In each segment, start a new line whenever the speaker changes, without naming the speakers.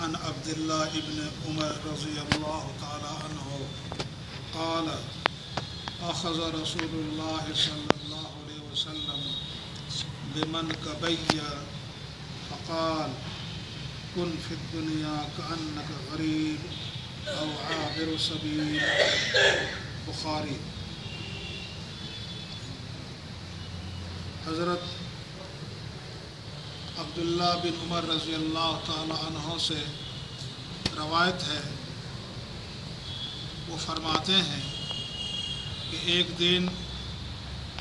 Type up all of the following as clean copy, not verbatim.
عن عبد الله بن عمر رضي الله تعالى عنه قال أخذ رسول الله صلى الله عليه وسلم بمنكبي فقال كن في الدنيا كأنك غريب أو عابر سبيل بخاری۔ حضرت عبداللہ بن عمر رضی اللہ تعالی عنہ سے روایت ہے، وہ فرماتے ہیں کہ ایک دن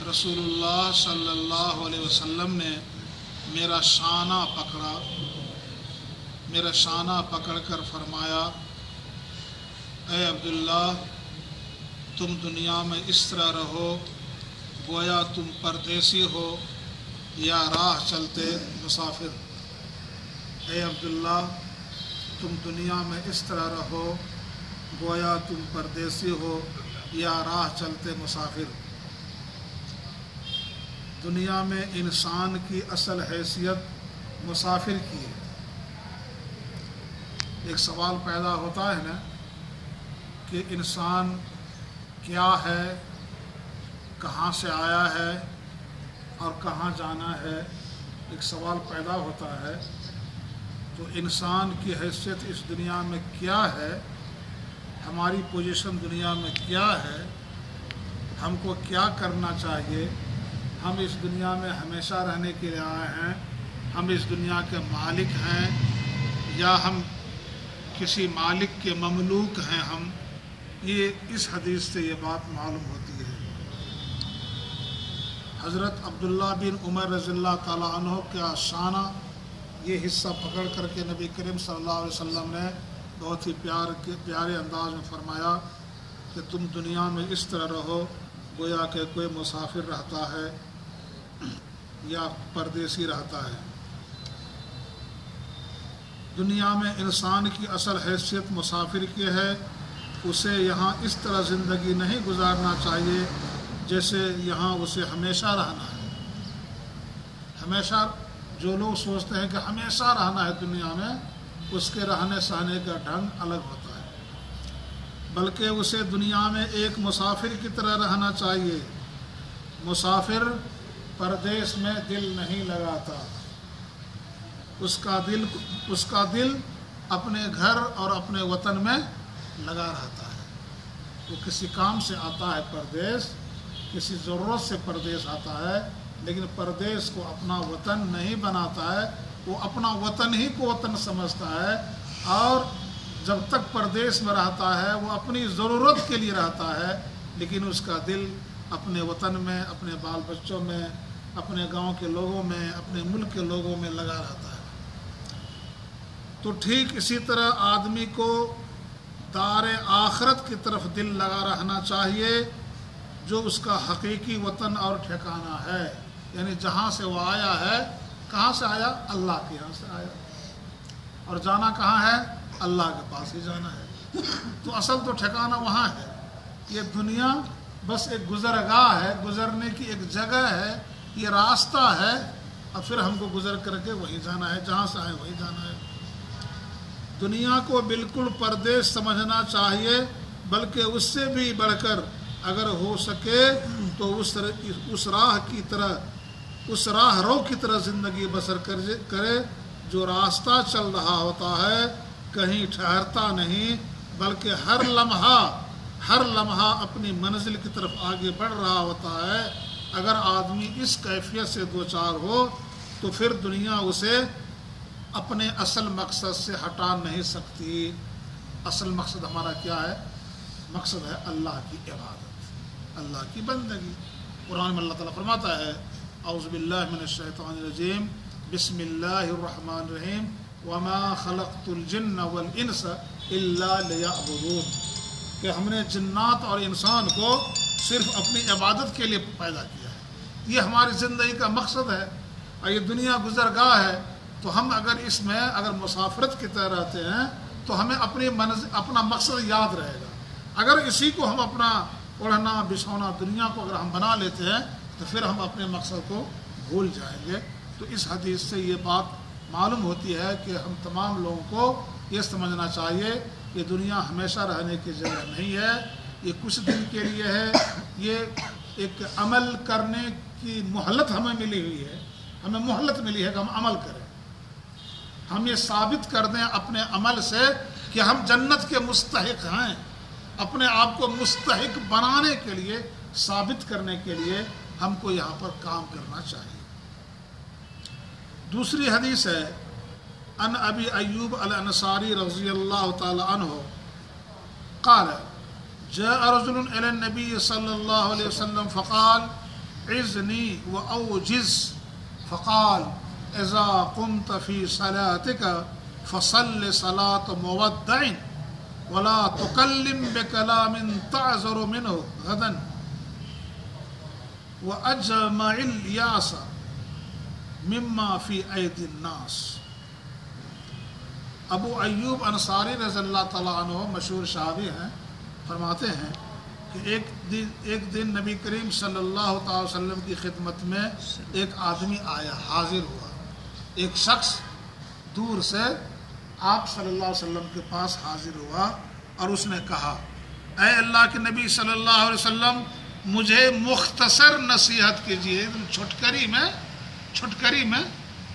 رسول اللہ صلی اللہ علیہ وسلم نے میرا شانہ پکڑ کر فرمایا، اے عبداللہ تم دنیا میں اس طرح رہو گویا تم پردیسی ہو یا راہ چلتے مسافر۔ اے عبداللہ تم دنیا میں اس طرح رہو گویا تم پردیسی ہو یا راہ چلتے مسافر۔ دنیا میں انسان کی اصل حیثیت مسافر کی ہے۔ ایک سوال پیدا ہوتا ہے نا کہ انسان کیا ہے، کہاں سے آیا ہے اور کہاں جانا ہے، ایک سوال پیدا ہوتا ہے۔ تو انسان کی حیثیت اس دنیا میں کیا ہے، ہماری پوزیشن دنیا میں کیا ہے، ہم کو کیا کرنا چاہیے، ہم اس دنیا میں ہمیشہ رہنے کے لیے آئے ہیں، ہم اس دنیا کے مالک ہیں یا ہم کسی مالک کے مملوک ہیں، ہم یہ اس حدیث سے یہ بات معلوم ہوتی ہے۔ حضرت عبداللہ بن عمر رضی اللہ تعالیٰ عنہ کا شانہ یہ حصہ پکڑ کر کے نبی کریم صلی اللہ علیہ وسلم نے بہت ہی پیارے انداز میں فرمایا کہ تم دنیا میں اس طرح رہو گویا کہ کوئی مسافر رہتا ہے یا پردیسی رہتا ہے۔ دنیا میں انسان کی اصل حیثیت مسافر کی ہے، اسے یہاں اس طرح زندگی نہیں گزارنا چاہیے جیسے یہاں اسے ہمیشہ رہنا ہے۔ ہمیشہ جو لوگ سوچتے ہیں کہ ہمیشہ رہنا ہے دنیا میں، اس کے رہنے سہنے کا ڈھنگ الگ ہوتا ہے، بلکہ اسے دنیا میں ایک مسافر کی طرح رہنا چاہیے۔ مسافر پردیس میں دل نہیں لگاتا، اس کا دل اپنے گھر اور اپنے وطن میں لگا رہتا ہے۔ وہ کسی کام سے آتا ہے پردیس، کسی ضرورت سے پردیس آتا ہے، لیکن پردیس کو اپنا وطن نہیں بناتا ہے، وہ اپنا وطن ہی کو وطن سمجھتا ہے، اور جب تک پردیس میں رہتا ہے وہ اپنی ضرورت کے لیے رہتا ہے، لیکن اس کا دل اپنے وطن میں، اپنے بال بچوں میں، اپنے گاؤں کے لوگوں میں، اپنے ملک کے لوگوں میں لگا رہتا ہے۔ تو ٹھیک اسی طرح آدمی کو دار آخرت کی طرف دل لگا رہنا چاہیے، جو اس کا حقیقی وطن اور ٹھکانہ ہے، یعنی جہاں سے وہ آیا ہے۔ کہاں سے آیا؟ اللہ کے یہاں سے آیا، اور جانا کہاں ہے؟ اللہ کے پاس ہی جانا ہے۔ تو اصل تو ٹھکانہ وہاں ہے۔ یہ دنیا بس ایک گزرگاہ ہے، گزرنے کی ایک جگہ ہے، یہ راستہ ہے، اور پھر ہم کو گزر کر کے وہیں جانا ہے، جہاں سے آئے وہیں جانا ہے۔ دنیا کو بالکل پردیس سمجھنا چاہیے، بلکہ اس سے بھی بڑھ کر اگر ہو سکے تو اس راہ رو کی طرح زندگی بسر کرے، جو راستہ چل رہا ہوتا ہے، کہیں ٹھہرتا نہیں، بلکہ ہر لمحہ اپنی منزل کی طرف آگے بڑھ رہا ہوتا ہے۔ اگر آدمی اس کیفیت سے دوچار ہو تو پھر دنیا اسے اپنے اصل مقصد سے ہٹا نہیں سکتی۔ اصل مقصد ہمارا کیا ہے؟ مقصد ہے اللہ کی عبادت، اللہ کی بندگی۔ قرآن میں اللہ تعالیٰ فرماتا ہے، اعوذ باللہ من الشیطان الرجیم، بسم اللہ الرحمن الرحیم، وما خلقت الجن والانس الا لیعبدون، کہ ہم نے جنات اور انسان کو صرف اپنی عبادت کے لیے پیدا کیا ہے۔ یہ ہماری زندگی کا مقصد ہے، اور یہ دنیا گزرگاہ ہے۔ تو ہم اگر اس میں مسافرت کی طرح رہتے ہیں تو ہمیں اپنا مقصد یاد رہے گا۔ اگر اسی کو ہم اپنا اڑھنا بچھونا دنیا کو اگر ہم بنا لیتے ہیں تو پھر ہم اپنے مقصد کو بھول جائیں گے۔ تو اس حدیث سے یہ بات معلوم ہوتی ہے کہ ہم تمام لوگوں کو یہ سمجھنا چاہیے کہ دنیا ہمیشہ رہنے کی جگہ نہیں ہے، یہ کچھ دن کے لیے ہے، یہ ایک عمل کرنے کی مہلت ہمیں ملی ہوئی ہے، ہمیں مہلت ملی ہے کہ ہم عمل کریں، ہم یہ ثابت کر دیں اپنے عمل سے کہ ہم جنت کے مستحق ہیں، اپنے آپ کو مستحق بنانے کے لیے، ثابت کرنے کے لیے ہم کو یہاں پر کام کرنا چاہیے۔ دوسری حدیث ہے ان ابی ایوب الانصاری رضی اللہ تعالی عنہ قال جاء رجل الى النبي صلى الله عليه وسلم فقال عزني واوجز فقال اذا قمت في صلاتك فصل صلاة مودع ولا تكلم بكلام تعذر منه غدا واجمع الياس مما فی ایدی الناس۔ ابو ایوب انصاری رضی اللہ تعالیٰ عنہ مشہور صحابی ہیں، فرماتے ہیں کہ ایک دن نبی کریم صلی اللہ تعالی وسلم کی خدمت میں ایک آدمی آیا، حاضر ہوا، ایک شخص دور سے آپ صلی اللہ علیہ وسلم کے پاس حاضر ہوا اور اس نے کہا اے اللہ کے نبی صلی اللہ علیہ وسلم مجھے مختصر نصیحت کیجیے، چھٹکری میں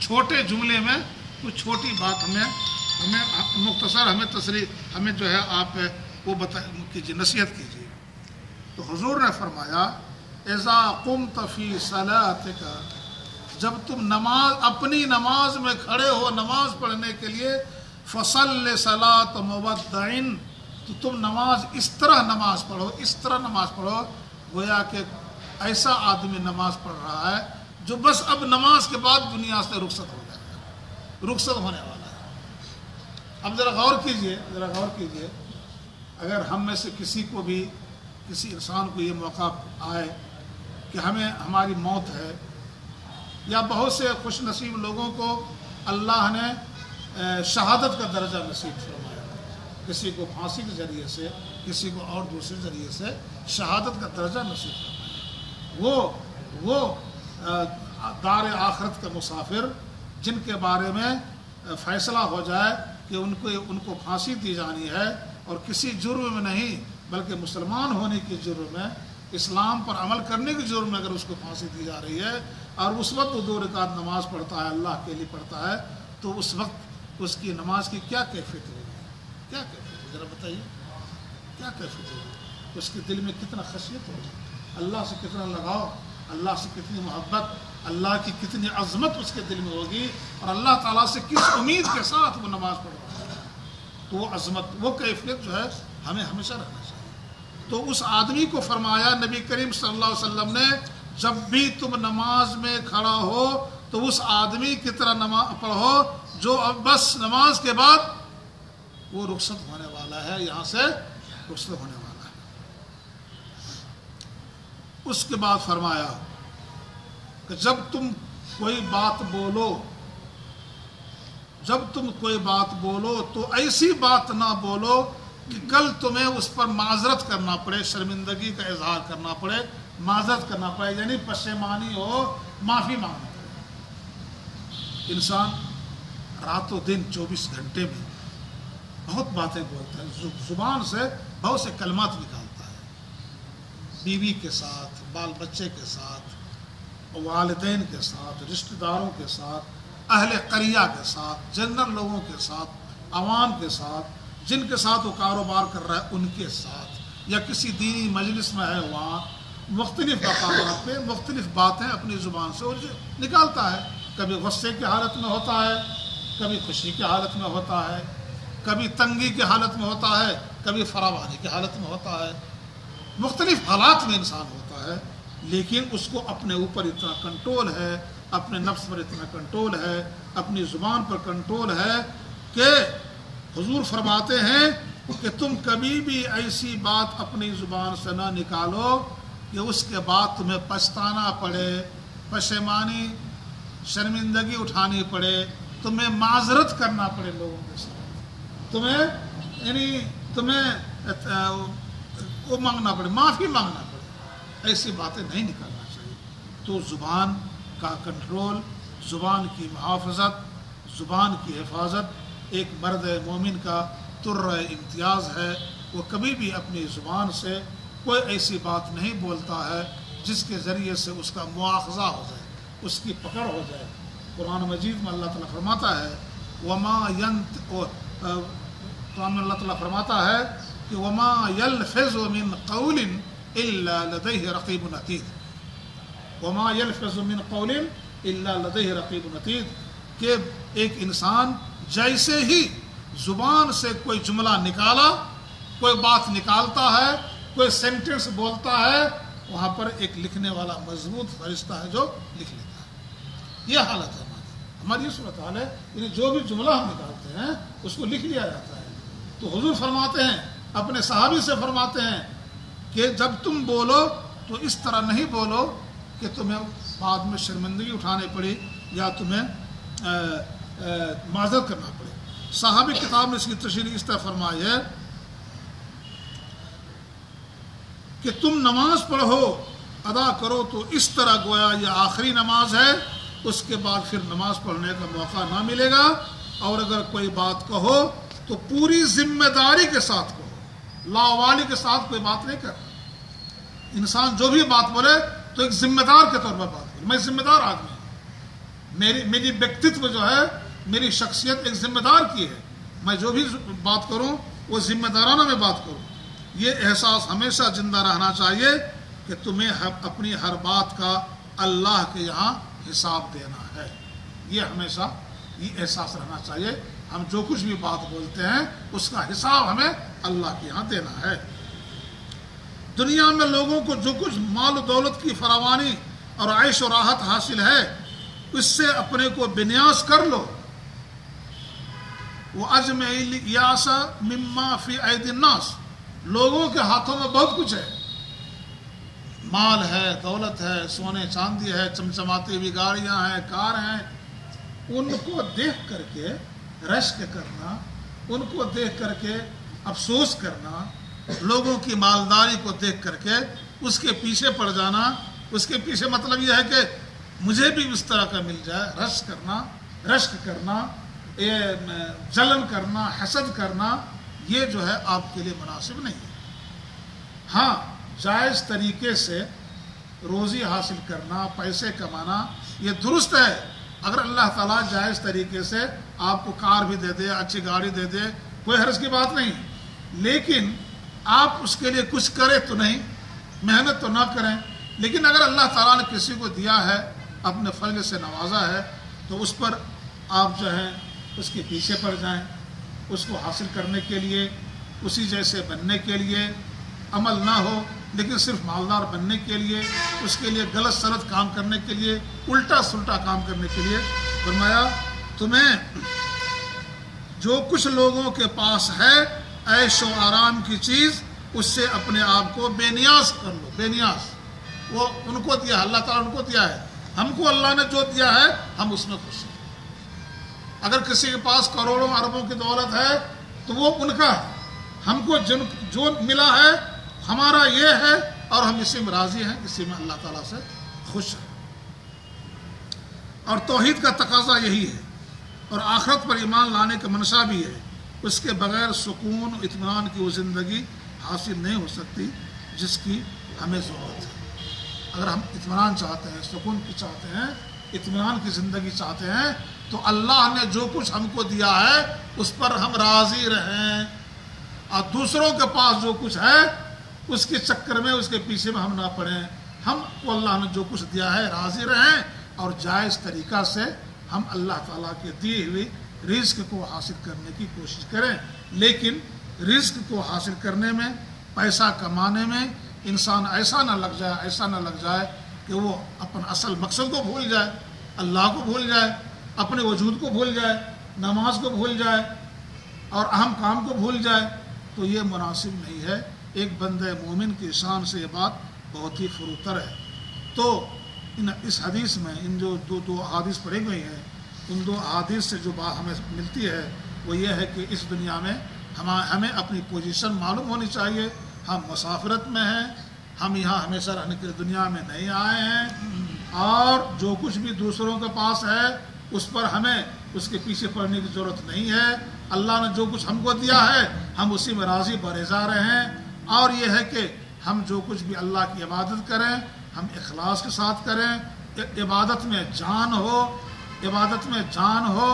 چھوٹے جملے میں کچھ چھوٹی بات ہمیں مختصر ہمیں جو ہے آپ وہ کیجیے، نصیحت کیجیے۔ تو حضور نے فرمایا اذا قمت فی صلاتک، جب تم اپنی نماز میں کھڑے ہو نماز پڑھنے کے لیے، فصل صلاۃ مودع، تو تم اس طرح نماز پڑھو گویا کہ ایسا آدمی نماز پڑھ رہا ہے جو بس اب نماز کے بعد دنیا سے رخصت ہو جائے گا، رخصت ہونے والا ہے۔ اب ذرا غور کیجئے اگر ہم میں سے کسی انسان کو یہ موقع آئے کہ ہماری موت ہے، یا بہت سے خوش نصیب لوگوں کو اللہ نے شہادت کا درجہ نصیب فرمایا، کسی کو پھانسی کے ذریعے سے، کسی کو اور دوسرے ذریعے سے شہادت کا درجہ نصیب فرمایا، وہ دار آخرت کے مسافر جن کے بارے میں فیصلہ ہو جائے کہ ان کو پھانسی دی جانی ہے، اور کسی جرم میں نہیں بلکہ مسلمان ہونے کی جرم میں، اسلام پر عمل کرنے کی جرم میں اگر اس کو پھانسی دی جا رہی ہے، اور اس وقت وہ 2 رکعت نماز پڑھتا ہے، اللہ کے لیے پڑھتا ہے، تو اس وقت اس کی نماز کی کیا کیفیت ہوگی؟ کیا کیفیت ہوگی؟ ذرا بتائیے کیا کیفیت ہوگی؟ اس کے دل میں کتنا خشیت ہوگی، اللہ سے کتنا لگاؤ، اللہ سے کتنی محبت، اللہ کی کتنی عظمت اس کے دل میں ہوگی، اور اللہ تعالیٰ سے کس امید کے ساتھ وہ نماز پڑھ رہا ہے۔ تو وہ عظمت، وہ کیفیت جو ہے ہمیں ہمیشہ رہنا چاہیے۔ تو اس آدمی کو فرمایا نبی کریم صلی اللہ علیہ وسلم نے جب بھی تم نماز میں کھڑا ہو تو اس آدمی کی طرح نماز پڑھو جو اب بس نماز کے بعد وہ رخصت ہونے والا ہے، یہاں سے رخصت ہونے والا ہے۔ اس کے بعد فرمایا کہ جب تم کوئی بات بولو تو ایسی بات نہ بولو کہ کل تمہیں اس پر معذرت کرنا پڑے، شرمندگی کا اظہار کرنا پڑے، معذرت کرنا پڑے، یعنی پشیمانی ہو، معافی مانگنا پڑے۔ انسان رات و دن 24 گھنٹے میں بہت باتیں بولتا ہے، زبان سے بہت سے کلمات نکالتا ہے، بیوی کے ساتھ، بال بچے کے ساتھ، والدین کے ساتھ، رشتہ داروں کے ساتھ، اہل قریہ کے ساتھ، جنرل لوگوں کے ساتھ، عوام کے ساتھ، جن کے ساتھ وہ کاروبار کر رہا ہے ان کے ساتھ، یا کسی دینی مجلس میں ہے وہاں مختلف مقامات پہ مختلف باتیں اپنی زبان سے نکالتا ہے۔ کبھی غصے کی حالت میں ہوتا ہے، کبھی خوشی کی حالت میں ہوتا ہے، کبھی تنگی کی حالت میں ہوتا ہے، کبھی فراوانی کی حالت میں ہوتا ہے، مختلف حالات میں انسان ہوتا ہے، لیکن اس کو اپنے اوپر اتنا کنٹرول ہے، اپنے نفس پر اتنا کنٹرول ہے، اپنی زبان پر کنٹرول ہے کہ حضور فرماتے ہیں کہ تم کبھی بھی ایسی بات اپنی زبان سے نہ نکالو کہ اس کے بعد تمہیں پچھتانا پڑے، پشیمانی، شرمندگی اٹھانی پڑے، تمہیں معذرت کرنا پڑے لوگوں کے ساتھ، تمہیں وہ مانگنا پڑے، معافی مانگنا پڑے، ایسی باتیں نہیں نکالنا چاہیے۔ تو زبان کا کنٹرول، زبان کی محافظت، زبان کی حفاظت ایک مرد مومن کا ترہ امتیاز ہے، وہ کبھی بھی اپنی زبان سے کوئی ایسی بات نہیں بولتا ہے جس کے ذریعے سے اس کا مواخذہ ہو جائے، اس کی پکڑ ہو جائے۔ قرآن مجید میں اللہ تعالیٰ فرماتا ہے قرآن میں اللہ تعالیٰ فرماتا ہے کہ وما يلفظ من قول الا لديه رقیب عتید، وما يلفظ من قول الا لديه رقیب عتید، کہ ایک انسان جیسے ہی زبان سے کوئی جملہ نکالا، کوئی بات نکالتا ہے، کوئی سینٹنس بولتا ہے، وہاں پر ایک لکھنے والا مضبوط فرشتہ ہے جو لکھ لیتا ہے۔ یہ حالت ہے ہماری یہ صورتحال ہے، یعنی جو بھی جملہ ہم نکالتے ہیں اس کو لکھ لیا جاتا ہے۔ تو حضور فرماتے ہیں، اپنے صحابی سے فرماتے ہیں کہ جب تم بولو تو اس طرح نہیں بولو کہ تمہیں بعد میں شرمندگی اٹھانی پڑی یا تمہیں معذرت کرنا پڑے۔ صحابی کتاب میں اس کی تشریح اس طرح فرمائی ہے کہ تم نماز پڑھو، ادا کرو تو اس طرح گویا یہ آخری نماز ہے، اس کے بعد پھر نماز پڑھنے کا موقع نہ ملے گا، اور اگر کوئی بات کہو تو پوری ذمہ داری کے ساتھ کہو، لاوالی کے ساتھ کوئی بات نہیں کرنا۔ انسان جو بھی بات بولے تو ایک ذمہ دار کے طور پر بات بولے، میں ذمہ دار آدمی ہوں، میری ویکتتو جو ہے، میری شخصیت ایک ذمہ دار کی ہے، میں جو بھی بات کروں وہ ذمہ دارانہ میں بات کروں۔ یہ احساس ہمیشہ زندہ رہنا چاہیے کہ تمہیں اپنی ہر بات کا اللہ کے یہاں حساب دینا ہے، یہ ہمیشہ یہ احساس رہنا چاہیے۔ ہم جو کچھ بھی بات بولتے ہیں اس کا حساب ہمیں اللہ کے یہاں دینا ہے۔ دنیا میں لوگوں کو جو کچھ مال و دولت کی فراوانی اور عیش و راحت حاصل ہے، اس سے اپنے کو بنیاز کر لو۔ وَأَجْمِعِ الْإِيَاسَ مِمَّا فِي أَيْدِي النَّاسِ، لوگوں کے ہاتھوں میں بہت کچھ ہے، مال ہے، دولت ہے، سونے چاندی ہے، چمچماتی ہوئی گاڑیاں ہیں، کار ہیں، ان کو دیکھ کر کے رشک کرنا، ان کو دیکھ کر کے افسوس کرنا، لوگوں کی مالداری کو دیکھ کر کے اس کے پیچھے پڑ جانا، اس کے پیچھے مطلب یہ ہے کہ مجھے بھی اس طرح کا مل جائے، رشک کرنا، جلن کرنا، حسد کرنا، یہ جو ہے آپ کے لیے مناسب نہیں ہے۔ ہاں، جائز طریقے سے روزی حاصل کرنا، پیسے کمانا، یہ درست ہے۔ اگر اللہ تعالیٰ جائز طریقے سے آپ کو کار بھی دے دے، اچھی گاڑی دے دے، کوئی حرج کی بات نہیں، لیکن آپ اس کے لیے کچھ کریں تو نہیں، محنت تو نہ کریں۔ لیکن اگر اللہ تعالیٰ نے کسی کو دیا ہے، اپنے فضل سے نوازا ہے، تو اس پر آپ جو ہے اس کے پیچھے پڑ جائیں، اس کو حاصل کرنے کے لیے، اسی جیسے بننے کے لیے عمل نہ ہو، لیکن صرف مالدار بننے کے لیے، اس کے لیے غلط سلط کام کرنے کے لیے، الٹا سلٹا کام کرنے کے لیے۔ فرمایا تمہیں جو کچھ لوگوں کے پاس ہے عیش و آرام کی چیز، اس سے اپنے آپ کو بے نیاز کر لو، بے نیاز۔ وہ ان کو دیا، اللہ تعالیٰ ان کو دیا ہے، ہم کو اللہ نے جو دیا ہے ہم اس میں خوش ہیں۔ اگر کسی کے پاس کروڑوں اربوں کی دولت ہے تو وہ ان کا ہے، ہم کو جو ملا ہے ہمارا یہ ہے، اور ہم اسی میں راضی ہیں، اسی میں اللہ تعالیٰ سے خوش ہیں۔ اور توحید کا تقاضا یہی ہے، اور آخرت پر ایمان لانے کا منشا بھی ہے۔ اس کے بغیر سکون و اطمینان کی وہ زندگی حاصل نہیں ہو سکتی جس کی ہمیں ضرورت ہے۔ اگر ہم اطمینان چاہتے ہیں، سکون کی چاہتے ہیں، اطمینان کی زندگی چاہتے ہیں، تو اللہ نے جو کچھ ہم کو دیا ہے اس پر ہم راضی رہیں، اور دوسروں کے پاس جو کچھ ہے اس کے چکر میں، اس کے پیچھے میں ہم نہ پڑیں۔ ہم کو اللہ نے جو کچھ دیا ہے راضی رہیں، اور جائز طریقہ سے ہم اللہ تعالیٰ کے دیے ہوئی رزق کو حاصل کرنے کی کوشش کریں۔ لیکن رزق کو حاصل کرنے میں، پیسہ کمانے میں انسان ایسا نہ لگ جائے کہ وہ اپنا اصل مقصد کو بھول جائے، اللہ کو بھول جائے، اپنے وجود کو بھول جائے، نماز کو بھول جائے، اور اہم کام کو بھول جائے، تو یہ مناسب نہیں ہے۔ ایک بندہ مومن کی شان سے یہ بات بہت ہی فروتر ہے۔ تو اس حدیث میں ان جو دو احادیث پڑھی گئی ہیں، ان دو احادیث سے جو بات ہمیں ملتی ہے وہ یہ ہے کہ اس دنیا میں ہمیں اپنی پوزیشن معلوم ہونی چاہیے۔ ہم مسافرت میں ہیں، ہم یہاں ہمیشہ رہنے کے لیے دنیا میں نہیں آئے ہیں، اور جو کچھ بھی دوسروں کے پاس ہے اس پر ہمیں اس کے پیچھے پڑنے کی ضرورت نہیں ہے۔ اللہ نے جو کچھ ہم کو دیا ہے ہم اسی میں راضی برضا رہیں، اور یہ ہے کہ ہم جو کچھ بھی اللہ کی عبادت کریں ہم اخلاص کے ساتھ کریں، عبادت میں جان ہو،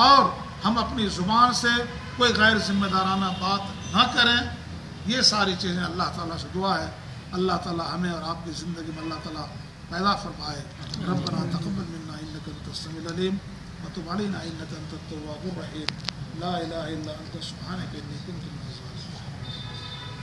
اور ہم اپنی زبان سے کوئی غیر ذمہ دارانہ بات نہ کریں۔ یہ ساری چیزیں اللہ تعالیٰ سے دعا ہے، اللہ تعالیٰ ہمیں اور آپ کی زندگی میں اللہ تعالیٰ پیدا فرمائے۔ ربنا تقبل منا انک انت السمیع العلیم وتب علینا انک انت التواب الرحیم، لا الہ الا انت سبحانک انی کنت